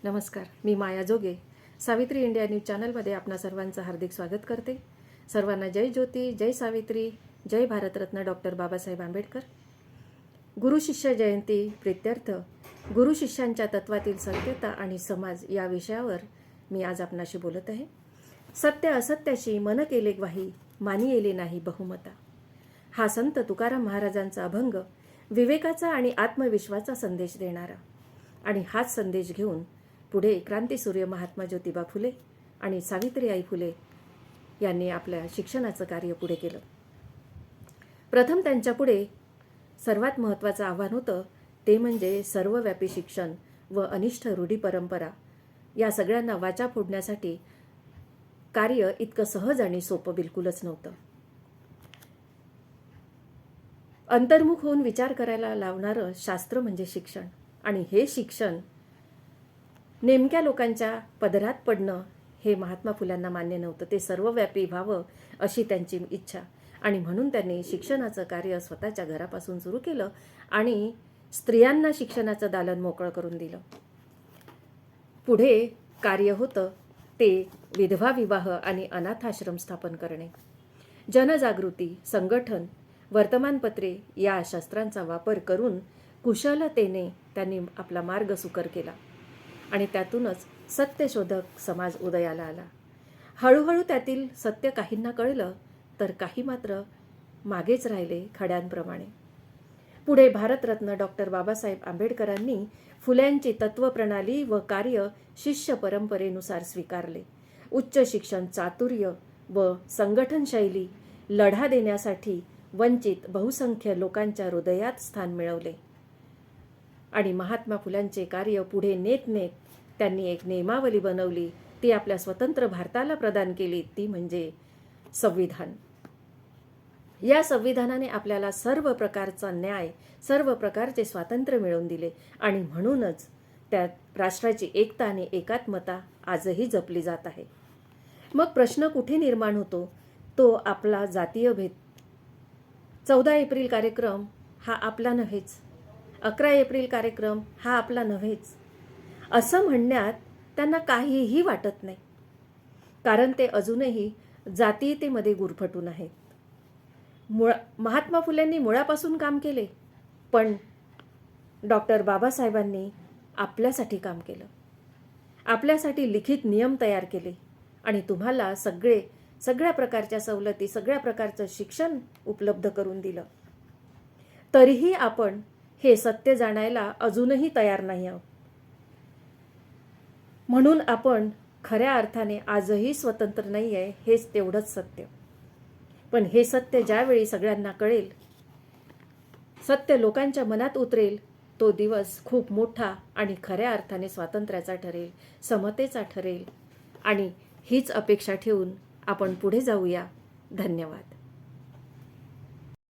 नमस्कार, मी माया जोगे. Savitri India news चॅनलमध्ये आपणा सर्वांचं हार्दिक स्वागत करते. सर्वांना जय ज्योती, जय सावित्री, जय भारतरत्न डॉक्टर बाबासाहेब आंबेडकर. गुरु शिष्य जयंती प्रित्यर्थ गुरु शिष्यांच्या तत्वातील सत्यता आणि समाज या विषयावर मी आज आपणाशी बोलत आहे. सत्य असत्याची मन केले ग्वाही, मानी येले नाही बहुमता. हा संत तुकाराम महाराजांचा अभंग विवेकाचा आणि आत्मविश्वासाचा संदेश देणारा आणि हाच संदेश घेऊन पुढे क्रांतीसूर्य महात्मा ज्योतिबा फुले आणि सावित्रीबाई फुले यांनी आपल्या शिक्षणाचं कार्य पुढे केलं. प्रथम त्यांच्यापुढे सर्वात महत्त्वाचं आव्हान होतं ते म्हणजे सर्वव्यापी शिक्षण व अनिष्ठ रूढी परंपरा या सगळ्यांना वाचा फोडण्यासाठी कार्य इतकं सहज आणि सोपं बिलकुलच नव्हतं. अंतर्मुख होऊन विचार करायला लावणारं शास्त्र म्हणजे शिक्षण, आणि हे शिक्षण नेमक्या लोकांच्या पदरात पडणं हे महात्मा फुल्यांना मान्य नव्हतं. ते सर्वव्यापी व्हावं अशी त्यांची इच्छा, आणि म्हणून त्यांनी शिक्षणाचं कार्य स्वतःच्या घरापासून सुरू केलं आणि स्त्रियांना शिक्षणाचं दालन मोकळं करून दिलं. पुढे कार्य होतं ते विधवा विवाह आणि अनाथाश्रम स्थापन करणे. जनजागृती, संघटन, वर्तमानपत्रे या शस्त्रांचा वापर करून कुशलतेने त्यांनी आपला मार्ग सुकर केला आणि त्यातूनच सत्यशोधक समाज उदयाला आला. हळूहळू त्यातील सत्य काहींना कळलं तर काही मात्र मागेच राहिले खड्यांप्रमाणे. पुढे भारतरत्न डॉक्टर बाबासाहेब आंबेडकरांनी फुल्यांची तत्वप्रणाली व कार्य शिष्य परंपरेनुसार स्वीकारले. उच्च शिक्षण, चातुर्य व संघटन शैली लढा देण्यासाठी वंचित बहुसंख्य लोकांच्या हृदयात स्थान मिळवले आणि महात्मा फुल्यांचे कार्य पुढे नेत नेत त्यांनी एक नियमावली बनवली, ती आपल्या स्वतंत्र भारताला प्रदान केली, ती म्हणजे संविधान. या संविधानाने आपल्याला सर्व प्रकारचा न्याय, सर्व प्रकारचे स्वातंत्र्य मिळवून दिले आणि म्हणूनच त्यात राष्ट्राची एकता आणि एकात्मता आजही जपली जात आहे. मग प्रश्न कुठे निर्माण होतो तो आपला जातीय भेद. 14 एप्रिल कार्यक्रम हा आपला नव्हेच, 11 एप्रिल कार्यक्रम हा आपला नव्हेच असं म्हणण्यात त्यांना काहीही वाटत नाही, कारण ते अजूनही जातीयतेमध्ये गुरफटून आहेत. महात्मा फुल्यांनी मुळापासून काम केले, पण डॉक्टर बाबासाहेबांनी आपल्यासाठी काम केलं, आपल्यासाठी लिखित नियम तयार केले आणि तुम्हाला सगळ्या प्रकारच्या सवलती, सगळ्या प्रकारचं शिक्षण उपलब्ध करून दिलं. तरीही आपण हे सत्य जाणायला अजूनही तयार नाही आहोत. म्हणून आपण खऱ्या अर्थाने आजही स्वतंत्र नाही आहे, हेच तेवढंच सत्य. पण हे सत्य ज्यावेळी सगळ्यांना कळेल, सत्य लोकांच्या मनात उतरेल, तो दिवस खूप मोठा आणि खऱ्या अर्थाने स्वातंत्र्याचा ठरेल, समतेचा ठरेल. आणि हीच अपेक्षा ठेवून आपण पुढे जाऊया. धन्यवाद.